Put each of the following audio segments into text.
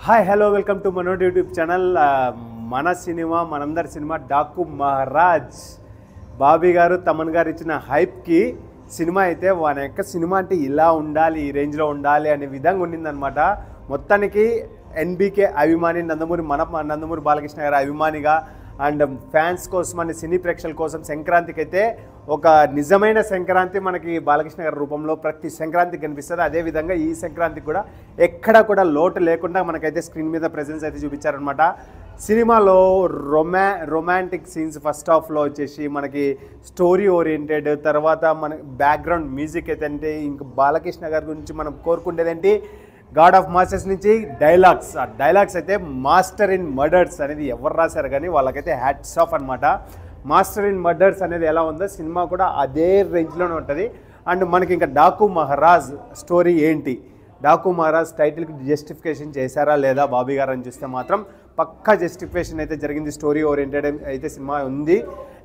Hi hello welcome to మనోడ్ YouTube channel. మన cinema మనందరి సినిమా డాకు మహారాజ్. బాబీ గారు తమన్ గారు ఇచ్చిన హైప్కి సినిమా అయితే వాని యొక్క సినిమా అంటే ఇలా ఉండాలి, ఈ రేంజ్లో ఉండాలి అనే విధంగా ఉండిందనమాట. మొత్తానికి ఎన్బీకే అభిమాని, నందమూరి బాలకృష్ణ గారి అభిమానిగా అండ్ ఫ్యాన్స్ కోసం అండ్ సినీ ప్రేక్షకుల కోసం సంక్రాంతికి అయితే ఒక నిజమైన సంక్రాంతి మనకి బాలకృష్ణ గారి రూపంలో ప్రతి సంక్రాంతికి కనిపిస్తుంది. అదేవిధంగా ఈ సంక్రాంతికి కూడా ఎక్కడ కూడా లోటు లేకుండా మనకైతే స్క్రీన్ మీద ప్రెజెన్స్ అయితే చూపించారనమాట. సినిమాలో రొమాంటిక్ సీన్స్ ఫస్ట్ హాఫ్లో వచ్చేసి మనకి స్టోరీ ఓరియంటెడ్, తర్వాత మన బ్యాక్గ్రౌండ్ మ్యూజిక్ అయితే అంటే ఇంక బాలకృష్ణ గారి గురించి మనం కోరుకుంటేదేంటి గాడ్ ఆఫ్ మాస్టర్స్ నుంచి డైలాగ్స్. ఆ డైలాగ్స్ అయితే మాస్టర్ ఇన్ మర్డర్స్ అనేది ఎవరు రాశారు కానీ వాళ్ళకైతే హ్యాట్స్ ఆఫ్ అనమాట. మాస్టర్ ఇన్ మర్డర్స్ అనేది ఎలా ఉందో సినిమా కూడా అదే రేంజ్లోనే ఉంటుంది. అండ్ మనకి ఇంకా డాకు మహారాజ్ స్టోరీ ఏంటి, డాకు మహారాజ్ టైటిల్కి జస్టిఫికేషన్ చేశారా లేదా బాబీ గారు అని చూస్తే మాత్రం పక్కా జస్టిఫికేషన్ అయితే జరిగింది. స్టోరీ ఓరియంటెడ్ అయితే సినిమా ఉంది.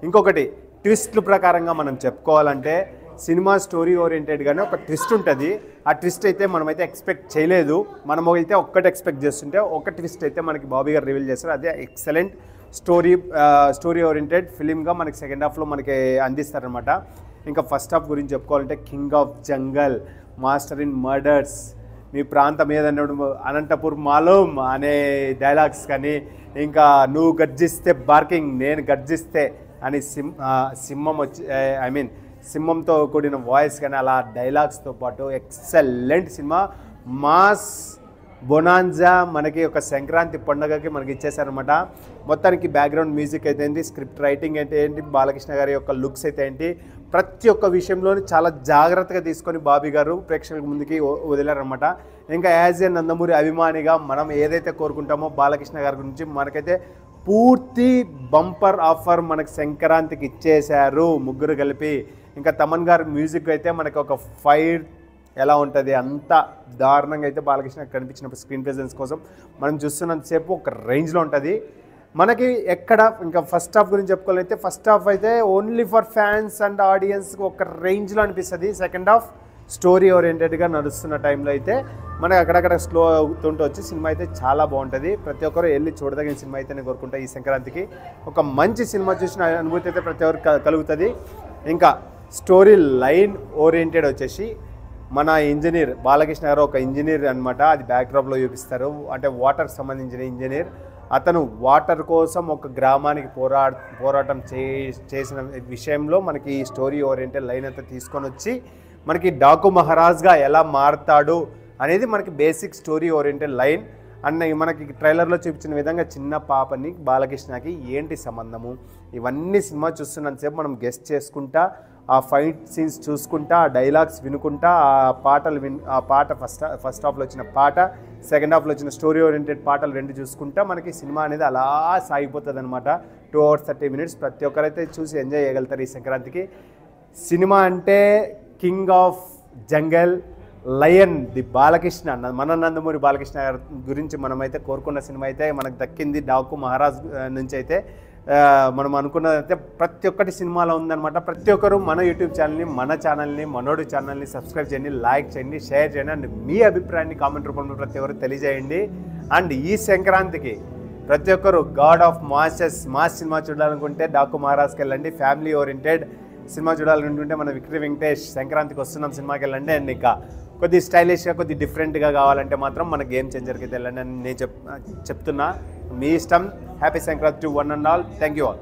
ఇంకొకటి ట్విస్ట్ల ప్రకారంగా మనం చెప్పుకోవాలంటే సినిమా స్టోరీ ఓరియంటెడ్గానే ఒక ట్విస్ట్ ఉంటుంది. ఆ ట్విస్ట్ అయితే మనమైతే ఎక్స్పెక్ట్ చేయలేదు. మనం అయితే ఒక్కటి ఎక్స్పెక్ట్ చేస్తుంటే ఒక ట్విస్ట్ అయితే మనకి బాబీ గారు రివీల్ చేస్తారు. అదే ఎక్సలెంట్ స్టోరీ ఓరియంటెడ్ ఫిలింగా మనకి సెకండ్ హాఫ్లో మనకి అందిస్తారనమాట. ఇంకా ఫస్ట్ హాఫ్ గురించి చెప్పుకోవాలంటే king of jungle, master in murders, మీ ప్రాంతం ఏదన్నప్పుడు అనంతపూర్ మాలూమ్ అనే డైలాగ్స్ కానీ, ఇంకా నువ్వు గర్జిస్తే బార్కింగ్, నేను గర్జిస్తే అని సింహం వచ్చి సింహంతో కూడిన వాయిస్ కానీ అలా డైలాగ్స్తో పాటు ఎక్సలెంట్ సినిమా. మాస్ బొనాన్జా మనకి ఒక సంక్రాంతి పండుగకి మనకి ఇచ్చేసారనమాట. మొత్తానికి బ్యాక్గ్రౌండ్ మ్యూజిక్ అయితే ఏంటి, స్క్రిప్ట్ రైటింగ్ అయితే ఏంటి, బాలకృష్ణ గారి యొక్క లుక్స్ అయితే ఏంటి, ప్రతి ఒక్క విషయంలోని చాలా జాగ్రత్తగా తీసుకొని బాబీ గారు ప్రేక్షకుల ముందుకి వదిలారనమాట. ఇంకా యాజ్ ఏ నందమూరి అభిమానిగా మనం ఏదైతే కోరుకుంటామో బాలకృష్ణ గారి గురించి మనకైతే పూర్తి బంపర్ ఆఫర్ మనకి సంక్రాంతికి ఇచ్చేశారు ముగ్గురు కలిపి. ఇంకా తమన్ గారి మ్యూజిక్ అయితే మనకి ఒక ఫైర్ ఎలా ఉంటుంది అంత దారుణంగా అయితే బాలకృష్ణ కనిపించినప్పుడు స్క్రీన్ ప్రెజెన్స్ కోసం మనం చూస్తున్నంతసేపు ఒక రేంజ్లో ఉంటుంది మనకి. ఎక్కడ ఇంకా ఫస్ట్ హాఫ్ గురించి చెప్పుకోవాలంటే ఫస్ట్ హాఫ్ అయితే only for fans and audience ఒక రేంజ్లో అనిపిస్తుంది. సెకండ్ హాఫ్ స్టోరీ ఓరియంటెడ్గా నడుస్తున్న టైంలో అయితే మనకి అక్కడక్కడ స్లో అవుతుంటూ వచ్చి సినిమా అయితే చాలా బాగుంటుంది. ప్రతి ఒక్కరు వెళ్ళి చూడదగిన సినిమా అయితే నేను కోరుకుంటా. ఈ సంక్రాంతికి ఒక మంచి సినిమా చూసిన అనుభూతి అయితే ప్రతి ఒక్కరు కలుగుతుంది. ఇంకా స్టోరీ లైన్ ఓరియంటెడ్ వచ్చేసి మన ఇంజనీర్ బాలకృష్ణ గారు ఒక ఇంజనీర్ అనమాట. అది బ్యాక్డ్రాప్లో చూపిస్తారు. అంటే వాటర్కి సంబంధించిన ఇంజనీర్. అతను వాటర్ కోసం ఒక గ్రామానికి పోరాటం చేసిన విషయంలో మనకి స్టోరీ ఓరియంటెడ్ లైన్ అంతా తీసుకొని వచ్చి మనకి డాకు మహారాజ్గా ఎలా మారుతాడు అనేది మనకి basic story oriented line. And మనకి ట్రైలర్లో చూపించిన విధంగా చిన్న పాపని బాలకృష్ణకి ఏంటి సంబంధము, ఇవన్నీ సినిమా చూస్తున్నంతసేపు మనం గెస్ట్ చేసుకుంటా, ఆ ఫైట్ సీన్స్ చూసుకుంటా, ఆ డైలాగ్స్ వినుకుంటా, ఆ పాట ఫస్ట్ హాఫ్లో వచ్చిన పాట, సెకండ్ హాఫ్లో వచ్చిన స్టోరీ ఓరియంటెడ్ పాటలు రెండు చూసుకుంటా మనకి సినిమా అనేది అలా సాగిపోతుంది అనమాట. 2 hours 30 minutes ప్రతి ఒక్కరైతే చూసి ఎంజాయ్ చేయగలుగుతారు ఈ సంక్రాంతికి. సినిమా అంటే king of jungle, lion, the Balakrishna, మన నందమూరి బాలకృష్ణ గురించి మనమైతే కోరుకున్న సినిమా అయితే మనకు దక్కింది. డాకు మహారాజ్ నుంచి అయితే మనం అనుకున్నదైతే ప్రతి ఒక్కటి సినిమాలో ఉందన్నమాట. ప్రతి ఒక్కరు మన యూట్యూబ్ ఛానల్ని, మన ఛానల్ని, మనోడు ఛానల్ని సబ్స్క్రైబ్ చేయండి, లైక్ చేయండి, షేర్ చేయండి. అండ్ మీ అభిప్రాయాన్ని కామెంట్ రూపంలో ప్రతి ఒక్కరు తెలియజేయండి. అండ్ ఈ సంక్రాంతికి ప్రతి ఒక్కరు గాడ్ ఆఫ్ మాస్ సినిమా చూడాలనుకుంటే డాకు మహారాజ్కి వెళ్ళండి. ఫ్యామిలీ ఓరియంటెడ్ సినిమా చూడాలనుకుంటే మన విక్టరీ వెంకటేష్ సంక్రాంతికి వస్తున్నాం సినిమాకి వెళ్ళండి. అండ్ ఇంకా కొద్ది స్టైలిష్గా కొద్ది డిఫరెంట్గా కావాలంటే మాత్రం మన గేమ్ చేంజర్కి వెళ్ళండి అని నేను చెప్తున్నా. మీ ఇష్టం. Happy Sankranti to one and all. Thank you all.